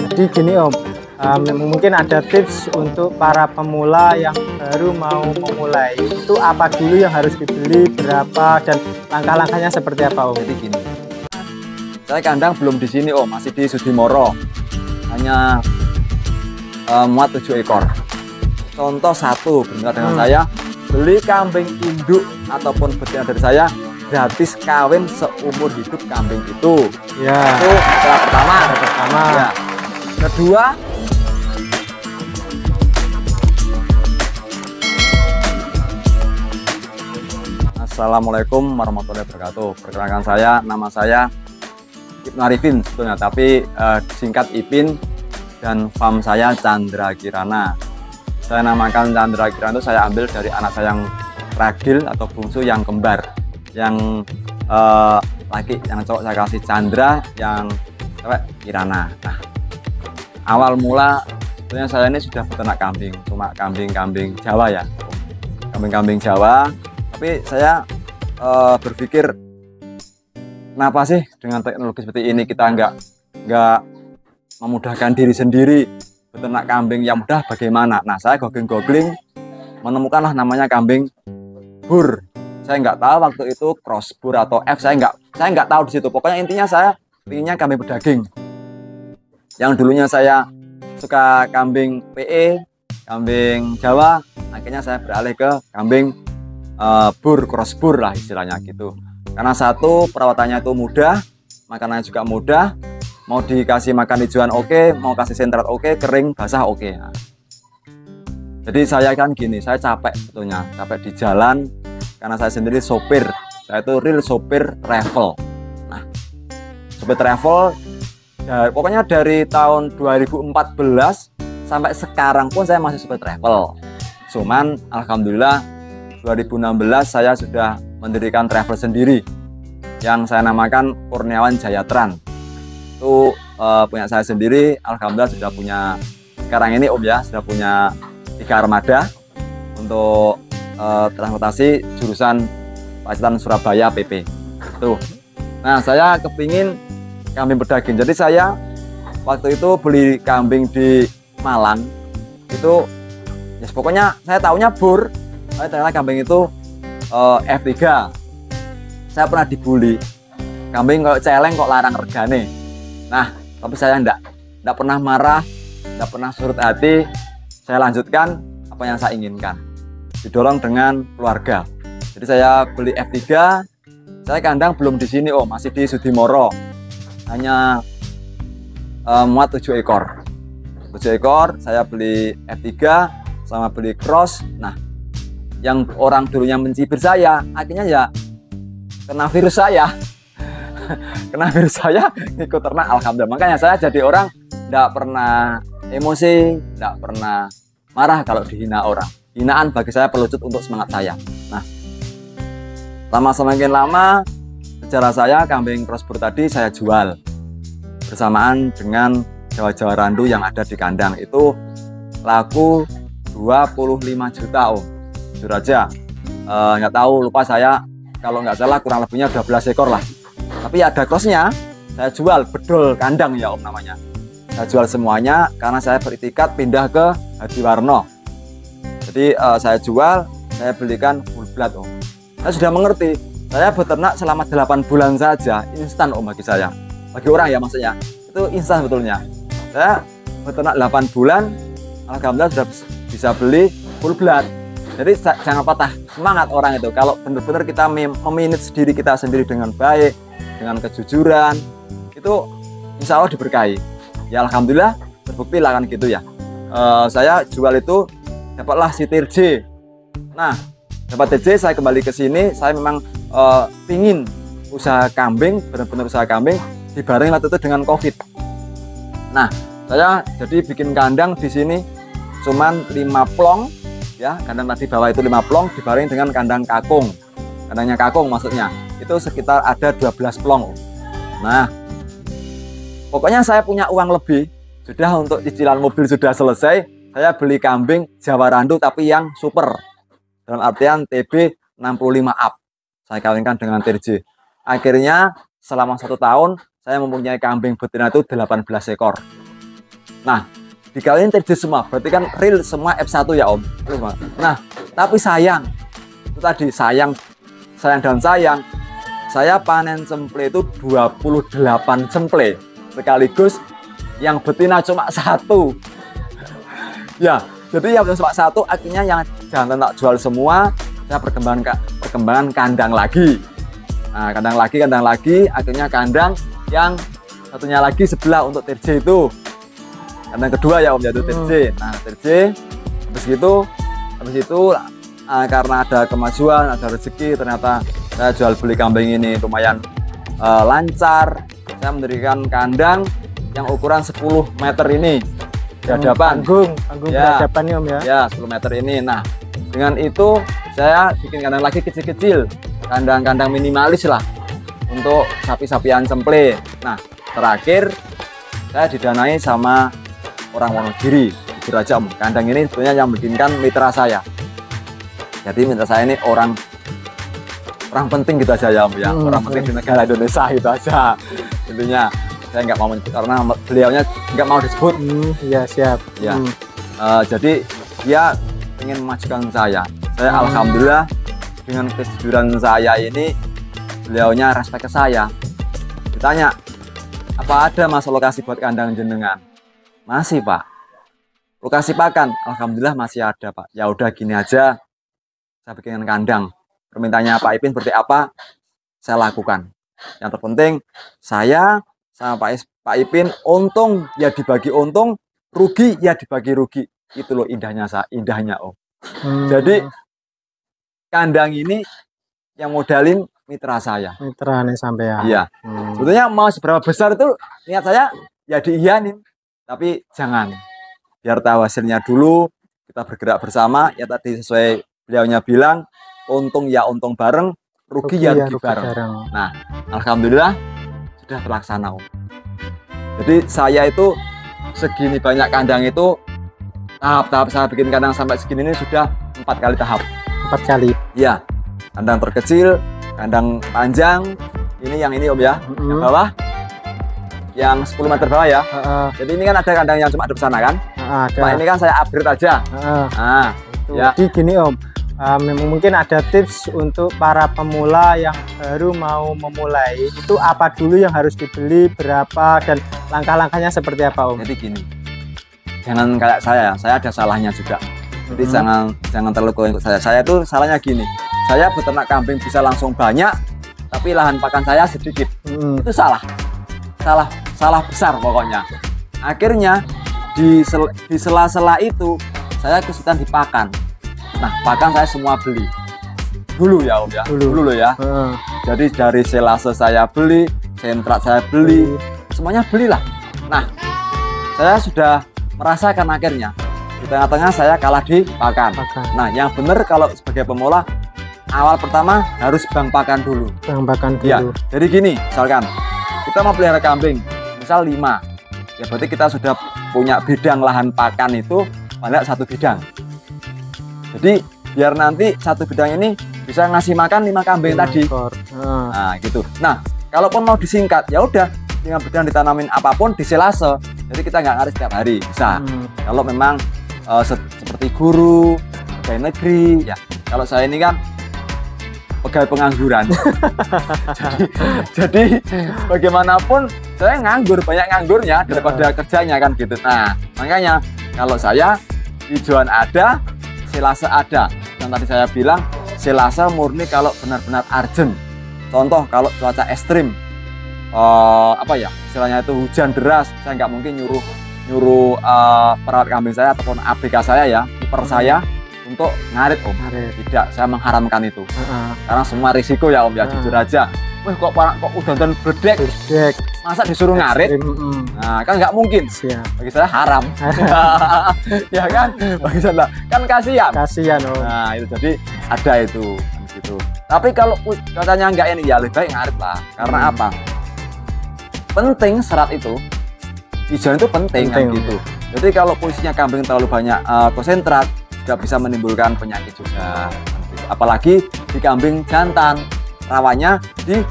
Jadi gini Om, mungkin ada tips untuk para pemula yang baru mau memulai. Itu apa dulu yang harus dibeli, berapa, dan langkah-langkahnya seperti apa Om? Jadi gini, saya kandang belum di sini Om, masih di Sudimoro. Hanya muat 7 ekor. Contoh satu, benar dengan saya, beli kambing induk ataupun betina dari saya gratis kawin seumur hidup kambing itu. Ya. Itu cara pertama. Ya. Kedua, Assalamualaikum warahmatullahi wabarakatuh. Perkenalkan nama saya Ibnu Arifin sebetulnya, tapi singkat Ipin, dan farm saya Chandra Kirana. Saya namakan Chandra Kirana itu saya ambil dari anak saya yang ragil atau bungsu yang kembar. Yang laki, yang cowok saya kasih Chandra, yang cewek Kirana. Nah, awal mula sebenarnya saya ini sudah beternak kambing, cuma kambing-kambing Jawa ya, kambing-kambing Jawa. Tapi saya berpikir, kenapa sih dengan teknologi seperti ini kita nggak memudahkan diri sendiri beternak kambing yang mudah bagaimana? Nah, saya googling menemukanlah namanya kambing bur. Saya nggak tahu waktu itu cross bur atau F, saya nggak tahu di situ. Pokoknya intinya saya inginnya kambing berdaging. Yang dulunya saya suka kambing PE, kambing Jawa, akhirnya saya beralih ke kambing bur, cross bur lah istilahnya gitu. Karena satu, perawatannya itu mudah, makanannya juga mudah, mau dikasih makan hijauan oke, mau kasih sentrat oke, kering basah oke. Nah, jadi saya kan gini, saya capek sebetulnya, capek di jalan karena saya sendiri sopir. Saya itu real sopir travel. Nah, sopir travel pokoknya dari tahun 2014 sampai sekarang pun saya masih sopir travel. Cuman alhamdulillah 2016 saya sudah mendirikan travel sendiri yang saya namakan Kurniawan Jayatran. Itu punya saya sendiri. Alhamdulillah sudah punya, sekarang ini Om ya, sudah punya 3 armada untuk transportasi jurusan Pacitan Surabaya PP. Tuh. Nah, saya kepingin kambing berdaging. Jadi saya waktu itu beli kambing di Malang itu, ya pokoknya saya taunya bur. Ternyata kambing itu F3. Saya pernah dibully, kambing kalau celeng kok larang regane. Nah, tapi saya enggak pernah marah, enggak pernah surut hati. Saya lanjutkan apa yang saya inginkan, didorong dengan keluarga. Jadi saya beli F3. Saya kandang belum di sini Om, masih di Sudimoro. Hanya muat 7 ekor. 7 ekor saya beli F3 sama beli cross. Nah, yang orang dulunya mencibir saya, akhirnya ya kena virus saya. Kena virus saya, ikut ternak, alhamdulillah. Makanya saya jadi orang tidak pernah emosi, tidak pernah marah kalau dihina orang. Hinaan bagi saya pelucut untuk semangat saya. Nah, semakin lama sejarah saya kambing crossbur tadi saya jual bersamaan dengan Jawa-Jawa Randu yang ada di kandang. Itu laku 25 juta Om. Jujur aja, nggak tahu, lupa saya, kalau nggak salah kurang lebihnya 12 ekor lah. Tapi ada crossnya, saya jual bedol kandang ya Om namanya. Saya jual semuanya karena saya beritikat pindah ke Hadiwarno. Jadi saya jual, saya belikan full blood Om. Saya sudah mengerti, saya beternak selama 8 bulan saja, instan Om bagi saya. Bagi orang ya maksudnya, itu instan sebetulnya. Saya beternak 8 bulan, alhamdulillah sudah bisa beli full blood. Jadi jangan patah semangat orang itu. Kalau benar-benar kita memanage diri kita sendiri dengan baik, dengan kejujuran, itu insya Allah diberkahi. Ya alhamdulillah terbukti lah kan gitu ya. Saya jual itu dapatlah si TRJ. Nah, dapat TRJ, saya kembali ke sini. Saya memang pingin usaha kambing, benar-benar usaha kambing, dibarengi waktu itu dengan COVID. Nah, saya jadi bikin kandang di sini cuman 5 plong. Ya, kandang tadi bawah itu 5 plong dibarengi dengan kandang kakung. Kandangnya kakung maksudnya. Itu sekitar ada 12 plong. Nah, pokoknya saya punya uang lebih. Sudah untuk cicilan mobil sudah selesai. Saya beli kambing Jawa Randu tapi yang super. Dalam artian TB 65 up. Saya kawinkan dengan TRJ. Akhirnya selama 1 tahun saya mempunyai kambing betina itu 18 ekor. Nah, dikaliin 3D semua, berarti kan real semua F1 ya Om. Nah, tapi sayang, itu tadi sayang dan sayang, saya panen cemple itu 28 cemple sekaligus, yang betina cuma 1. Ya, jadi yang cuma 1, akhirnya yang jantan tak jual semua, saya perkembangan kandang lagi. Nah, kandang lagi, akhirnya kandang yang satunya lagi sebelah untuk TRJ itu. Kandang kedua ya Om, yaitu TRJ. Nah, TRJ habis itu karena ada kemajuan, ada rezeki, ternyata saya jual beli kambing ini lumayan lancar. Saya mendirikan kandang yang ukuran 10 meter ini di hadapan. Panggung Ya, hadapan nih Om ya. Ya, 10 meter ini. Nah, dengan itu saya bikin kandang lagi kecil-kecil, kandang-kandang minimalis lah untuk sapi-sapian cemple. Nah, terakhir saya didanai sama orang Wonogiri, jujur aja Om. Kandang ini sebenarnya yang bikinkan mitra saya. Jadi mitra saya ini orang penting gitu aja ya Om ya, orang penting di negara Indonesia gitu aja. Intinya saya nggak mau menyebut karena beliaunya nggak mau disebut. Ya siap. Ya. Jadi dia ingin memajukan saya. Saya alhamdulillah dengan kejujuran saya ini, beliaunya respect ke saya. Ditanya, apa ada Mas lokasi buat kandang jenengan? Masih Pak. Lokasi pakan, alhamdulillah masih ada Pak. Ya udah gini aja, saya bikin kandang. Permintaannya Pak Ipin seperti apa, saya lakukan. Yang terpenting saya sama Pak Ipin, untung ya dibagi untung, rugi ya dibagi rugi. Itu loh indahnya Om. Jadi kandang ini yang modalin mitra saya. Mitra nih sampai ya. Iya. Sebetulnya mau seberapa besar itu niat saya ya diiyanin, tapi jangan. Biar tahu hasilnya dulu, kita bergerak bersama. Ya tadi sesuai beliaunya bilang, untung ya untung bareng, rugi ya rugi bareng. Nah, alhamdulillah sudah terlaksana Om. Jadi saya itu segini banyak kandang itu, tahap-tahap saya bikin kandang sampai segini ini sudah 4 kali tahap. 4 kali? Iya. Kandang terkecil, kandang panjang, ini yang ini Om ya, yang bawah, yang 10 meter bawah ya. Jadi ini kan ada kandang yang cuma ada di sana kan. Ada. Nah ini kan saya upgrade aja. Nah, ya. Jadi gini Om, mungkin ada tips untuk para pemula yang baru mau memulai, itu apa dulu yang harus dibeli, berapa, dan langkah-langkahnya seperti apa Om? Jadi gini, jangan kayak saya ada salahnya juga. Jadi jangan terlalu ikut saya. Saya tuh salahnya gini, saya beternak kambing bisa langsung banyak, tapi lahan pakan saya sedikit. Itu salah besar pokoknya. Akhirnya di sela-sela itu saya kesulitan di pakan. Nah, pakan saya semua beli dulu ya Om ya, dulu loh ya. Jadi dari selase saya beli, sentrat saya beli, semuanya belilah. Nah, saya sudah merasakan akhirnya di tengah-tengah saya kalah di pakan. Nah, yang benar kalau sebagai pemula, awal pertama harus bank pakan dulu. Bank pakan dulu. Ya, jadi gini, misalkan kita mau pelihara kambing, misal 5, ya berarti kita sudah punya bidang lahan pakan itu pada 1 bidang. Jadi biar nanti 1 bidang ini bisa ngasih makan 5 kambing tadi. Nah, gitu. Nah, kalaupun mau disingkat, ya udah 5 bidang ditanamin apapun di selase. Jadi kita nggak ngaris setiap hari, bisa. Kalau memang seperti guru, pegawai negeri, ya. Kalau saya ini kan pegawai pengangguran. jadi bagaimanapun saya nganggur, banyak nganggurnya daripada kerjanya kan gitu. Nah, makanya kalau saya hijauan ada, selasa ada. Yang tadi saya bilang selasa murni kalau benar-benar urgent. Contoh kalau cuaca ekstrim, apa ya istilahnya itu hujan deras, saya nggak mungkin nyuruh perawat kambing saya ataupun ABK saya ya, kiper saya untuk ngarit Om. Tidak, saya mengharamkan itu. Karena semua risiko ya Om ya, jujur aja. Wih kok udah bledek, masa disuruh ngarit? Nah kan nggak mungkin. Bagi saya haram. Ya kan, bagi saya kan kasihan. Om. Nah itu jadi ada itu gitu. Tapi kalau cuacanya nggak ini ya lebih baik ngarit lah. Karena apa? Penting serat itu, hijauan itu penting kan gitu. Jadi kalau posisinya kambing terlalu banyak konsentrat, juga bisa menimbulkan penyakit juga. Apalagi di kambing jantan, rawannya di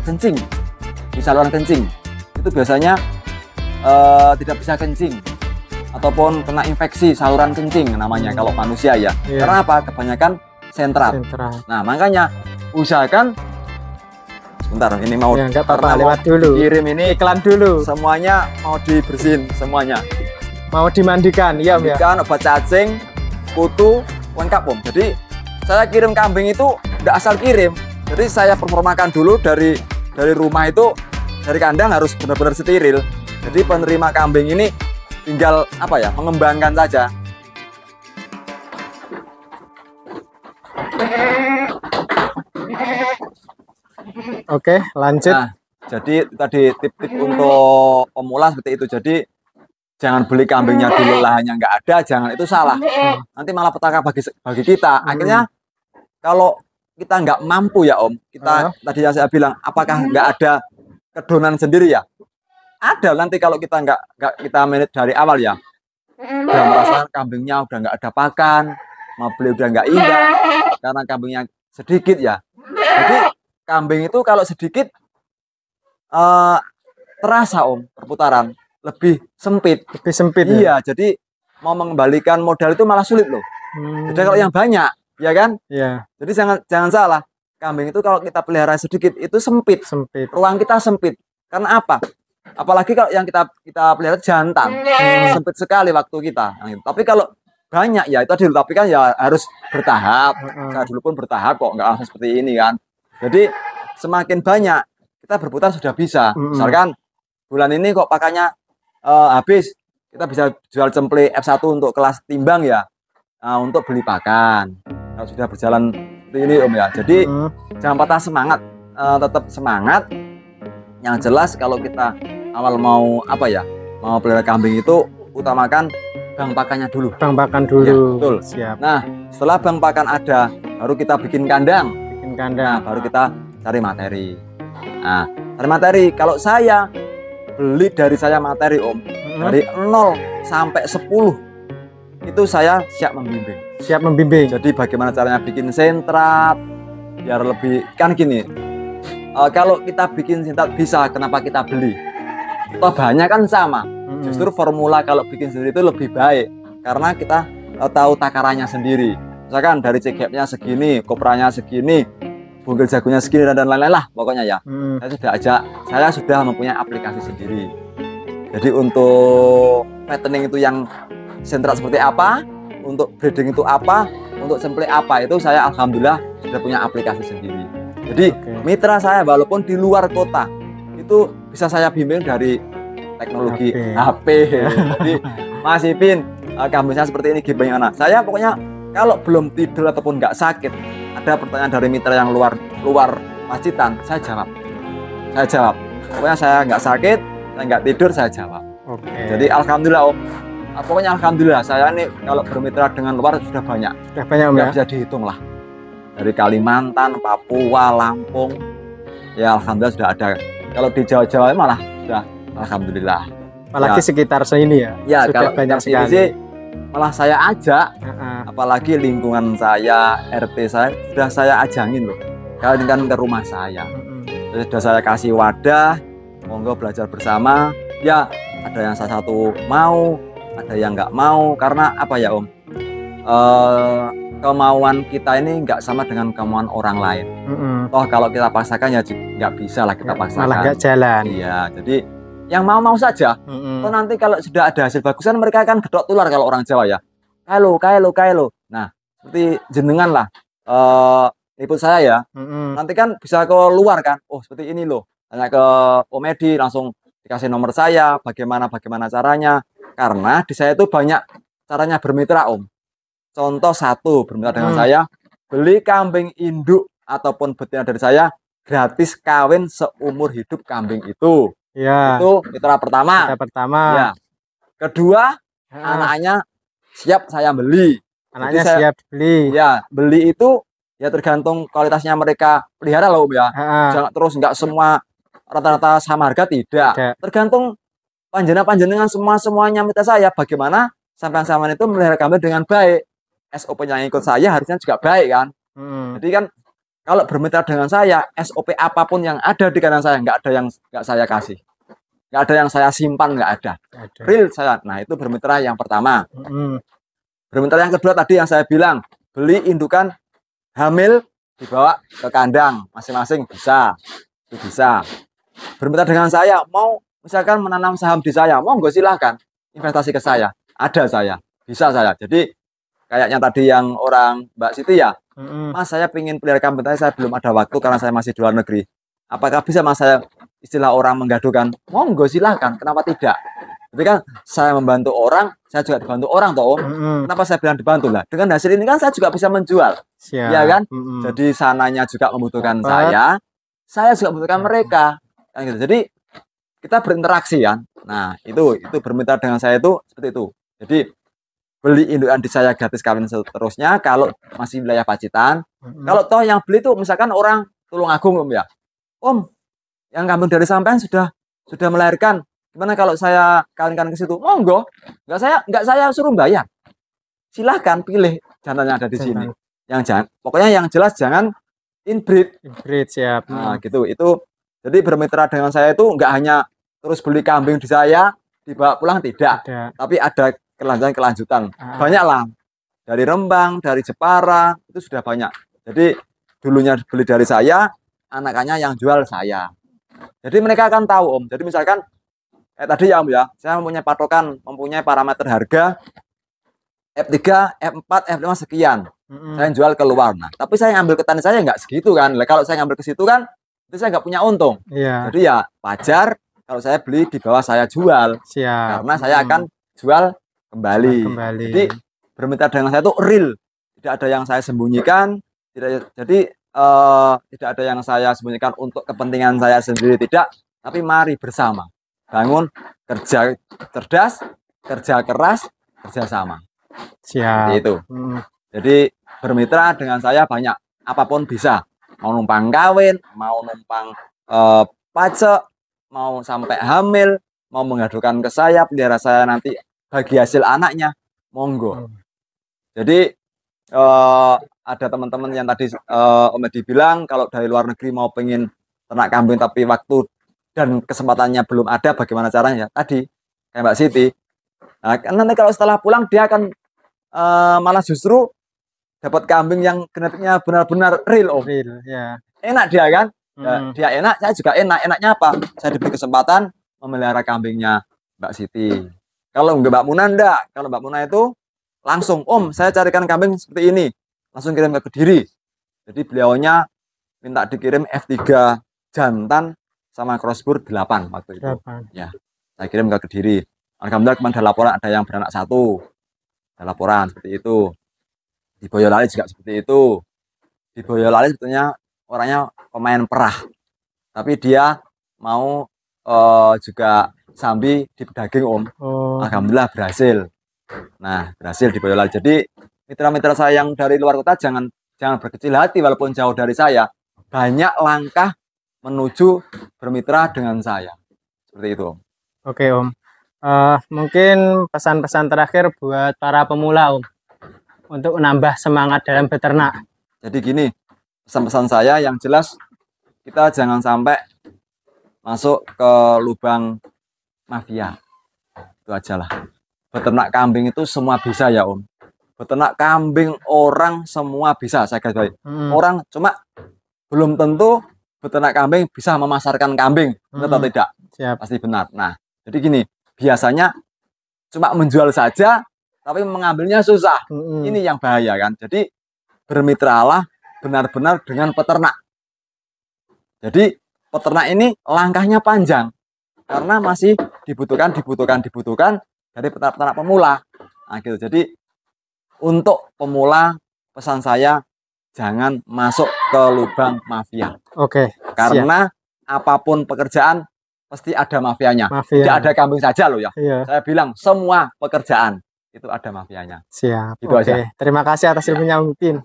kencing, di saluran kencing. Itu biasanya tidak bisa kencing ataupun kena infeksi saluran kencing namanya kalau manusia ya. Karena apa? Kebanyakan sentral. Nah, makanya usahakan sebentar, ini mau nggak apa-apa, lewat dulu. Kirim ini iklan dulu. Semuanya mau dibersihin semuanya. Mau dimandikan, iya Om ya. Mandikan, obat cacing, kutu, lengkap Om. Jadi saya kirim kambing itu tidak asal kirim. Jadi saya performakan dulu dari rumah itu, dari kandang harus benar-benar steril. Jadi penerima kambing ini tinggal apa ya, mengembangkan saja. Oke, lanjut. Nah, jadi tadi tip-tip untuk pemula seperti itu. Jadi jangan beli kambingnya dulu lahannya nggak ada, jangan, itu salah. Nanti malah petaka bagi kita. Akhirnya kalau kita nggak mampu ya Om, kita tadi yang saya bilang, apakah nggak ada kedonan sendiri ya? Ada nanti kalau kita nggak kita manage dari awal ya. Udah merasa kambingnya udah nggak ada pakan, mau beli udah nggak indah karena kambingnya sedikit ya. Jadi kambing itu kalau sedikit terasa Om perputaran lebih sempit. Iya, jadi mau mengembalikan modal itu malah sulit loh. Jadi kalau yang banyak, ya kan? Iya. Jadi jangan salah. Kambing itu kalau kita pelihara sedikit itu sempit. Ruang kita sempit. Karena apa? Apalagi kalau yang kita pelihara jantan, sempit sekali waktu kita. Tapi kalau banyak ya itu dulu. Tapi kan ya harus bertahap. Saya dulu pun bertahap kok, nggak langsung seperti ini kan. Jadi semakin banyak kita berputar sudah bisa. Misalkan bulan ini kok pakannya habis, kita bisa jual cemple F1 untuk kelas timbang ya, untuk beli pakan. Kalau sudah berjalan seperti ini Om ya. Jadi jangan patah semangat, tetap semangat. Yang jelas kalau kita awal mau apa ya, mau pelihara kambing itu utamakan bang pakannya dulu. Bang pakan dulu. Ya, betul. Siap. Nah, setelah bang pakan ada, baru kita bikin kandang. Nah, baru kita cari materi. Nah, cari materi. Kalau saya beli dari saya materi Om, dari 0 sampai 10 itu saya siap membimbing. Jadi bagaimana caranya bikin sentrat biar lebih, kan gini, kalau kita bikin sentrat bisa, kenapa kita beli? Toh banyak kan sama. Justru formula kalau bikin sendiri itu lebih baik karena kita tahu takarannya sendiri. Misalkan dari cegepnya segini, kopranya segini, bungkil jagonya segini dan lain-lain lah pokoknya ya. Saya sudah mempunyai aplikasi sendiri. Jadi untuk fattening itu yang sentrat seperti apa, untuk breeding itu apa, untuk cemple apa, itu saya alhamdulillah sudah punya aplikasi sendiri. Jadi mitra saya walaupun di luar kota itu bisa saya bimbing dari teknologi HP. Jadi Mas Ipin, kambingnya seperti ini gimana? Saya pokoknya kalau belum tidur ataupun nggak sakit, ada pertanyaan dari mitra yang luar pacitan, saya jawab. Pokoknya saya nggak sakit, saya nggak tidur, saya jawab. Jadi alhamdulillah Om. Pokoknya alhamdulillah saya ini kalau bermitra dengan luar sudah banyak. Om ya. Bisa dihitung lah. Dari Kalimantan, Papua, Lampung, ya alhamdulillah sudah ada. Kalau di Jawa malah sudah alhamdulillah. Apalagi ya, sekitar sini ya. Ya sudah kalau banyak sekali. Sih, malah saya ajak, apalagi lingkungan saya, RT saya sudah saya ajangin loh. Kalian kan ke rumah saya, sudah saya kasih wadah, monggo belajar bersama. Ya ada yang salah satu mau, ada yang nggak mau, karena apa ya Om? Kemauan kita ini nggak sama dengan kemauan orang lain. Toh kalau kita paksakan ya nggak bisa lah kita paksakan. Malah nggak jalan. Iya, jadi yang mau saja. Toh nanti kalau sudah ada hasil bagusan mereka akan gedok tular kalau orang Jawa ya. Kailo. Nah, seperti jenengan lah. Ikut saya ya. Nanti kan bisa ke luar kan. Oh seperti ini loh. Tanya ke Komedi langsung dikasih nomor saya. Bagaimana caranya? Karena di saya itu banyak caranya bermitra Om. Contoh satu, bermitra dengan saya, beli kambing induk ataupun betina dari saya, gratis kawin seumur hidup kambing itu. Ya. Itu mitra pertama. Ya. Kedua, anaknya siap saya beli. Anaknya siap beli. Ya, beli itu ya tergantung kualitasnya mereka pelihara loh ya. Jangan terus nggak semua rata-rata sama harga, tidak. Tergantung panjenengan semuanya mitra saya, bagaimana sampean-sampean itu melihara kambing dengan baik. SOP yang ikut saya harusnya juga baik kan. Jadi kan kalau bermitra dengan saya, SOP apapun yang ada di kanan saya nggak ada yang nggak saya kasih. nggak ada yang saya simpan, nggak ada. Real saya. Nah, itu bermitra yang pertama. Bermitra yang kedua tadi yang saya bilang, beli indukan hamil dibawa ke kandang masing-masing bisa, itu bisa. Bermitra dengan saya, mau misalkan menanam saham di saya, monggo silahkan investasi ke saya, ada saya, bisa saya. Jadi kayaknya tadi yang orang Mbak Siti ya, Mas saya pengen pelihara kambing, saya belum ada waktu karena saya masih di luar negeri. Apakah bisa Mas saya, istilah orang menggaduhkan, monggo silahkan, kenapa tidak? Tapi kan saya membantu orang, saya juga dibantu orang toh Om. Kenapa saya bilang dibantu lah? Dengan hasil ini kan saya juga bisa menjual. Ya kan? Jadi sananya juga membutuhkan saya juga membutuhkan mereka. Kan gitu. Jadi kita berinteraksi kan. Nah, itu bermitra dengan saya itu seperti itu. Jadi beli indukan di saya gratis kawin seterusnya kalau masih wilayah Pacitan. Kalau toh yang beli itu misalkan orang Tulungagung Om ya. Om, yang kambing dari sampean sudah melahirkan. Gimana kalau saya kawinkan ke situ? Monggo. Enggak saya suruh bayar. Silahkan pilih jantan yang ada di sini. Pokoknya yang jelas jangan inbreed. Inbreed, siap. Nah, gitu. Itu jadi bermitra dengan saya itu enggak hanya terus beli kambing di saya dibawa pulang, tidak. Tapi ada kelanjutan. Banyak lah. Dari Rembang, dari Jepara, itu sudah banyak. Jadi dulunya beli dari saya, anakannya yang jual saya. Jadi mereka akan tahu Om. Jadi misalkan tadi ya Om ya, saya mempunyai patokan, mempunyai parameter harga F3, F4, F5 sekian. Saya jual keluar. Nah, tapi saya ngambil ke tani saya nggak segitu kan. Kalau saya ngambil ke situ kan, itu saya nggak punya untung. Jadi ya wajar kalau saya beli di bawah saya jual. Karena saya akan jual kembali. Jadi bermitra dengan saya itu real. Tidak ada yang saya sembunyikan. Jadi tidak ada yang saya sembunyikan untuk kepentingan saya sendiri, tidak. Tapi mari bersama. Bangun, kerja cerdas, kerja keras, kerja sama. Siap. Itu. Jadi bermitra dengan saya banyak, apapun bisa. Mau numpang kawin, mau numpang pajak, mau sampai hamil, mau mengadukan ke saya, pelihara saya nanti bagi hasil anaknya, monggo. Jadi ada teman-teman yang tadi Om Edi bilang kalau dari luar negeri mau pengen ternak kambing tapi waktu dan kesempatannya belum ada, bagaimana caranya? Tadi kayak Mbak Siti. Nah, nanti kalau setelah pulang dia akan malah justru dapat kambing yang genetiknya benar-benar real Om. Enak dia kan? Dia enak, saya juga enak. Enaknya apa? Saya diberi kesempatan memelihara kambingnya Mbak Siti. Kalau Mbak Muna enggak. Kalau Mbak Muna itu langsung, Om saya carikan kambing seperti ini. Langsung kirim ke Kediri. Jadi beliaunya minta dikirim F3 jantan sama crossbur 8 waktu itu. Ya, saya kirim ke Kediri. Alhamdulillah kemarin ada laporan ada yang beranak 1. Ada laporan seperti itu. Di Boyolali juga seperti itu. Di Boyolali sebetulnya orangnya pemain perah. Tapi dia mau juga sambi di daging Om. Alhamdulillah berhasil. Nah, berhasil di Boyolali. Jadi mitra-mitra saya yang dari luar kota jangan berkecil hati walaupun jauh dari saya. Banyak langkah menuju bermitra dengan saya. Seperti itu Om. Oke Om. Mungkin pesan-pesan terakhir buat para pemula Om. Untuk menambah semangat dalam beternak. Jadi gini, pesan-pesan saya yang jelas kita jangan sampai masuk ke lubang mafia. Itu aja lah. Beternak kambing itu semua bisa ya Om. Beternak kambing orang semua bisa, saya garis bawahi. Orang cuma belum tentu beternak kambing bisa memasarkan kambing, benar atau tidak? Siap. Pasti benar. Nah, jadi gini, biasanya cuma menjual saja, tapi mengambilnya susah. Ini yang bahaya kan. Jadi bermitralah benar-benar dengan peternak. Jadi peternak ini langkahnya panjang karena masih dibutuhkan dari peternak pemula. Nah, gitu. Jadi untuk pemula pesan saya jangan masuk ke lubang mafia. Karena apapun pekerjaan pasti ada mafianya. Tidak ada kambing saja loh ya. Saya bilang semua pekerjaan itu ada mafianya. Siap. Itu aja. Terima kasih atas ilmunya Om Ipin.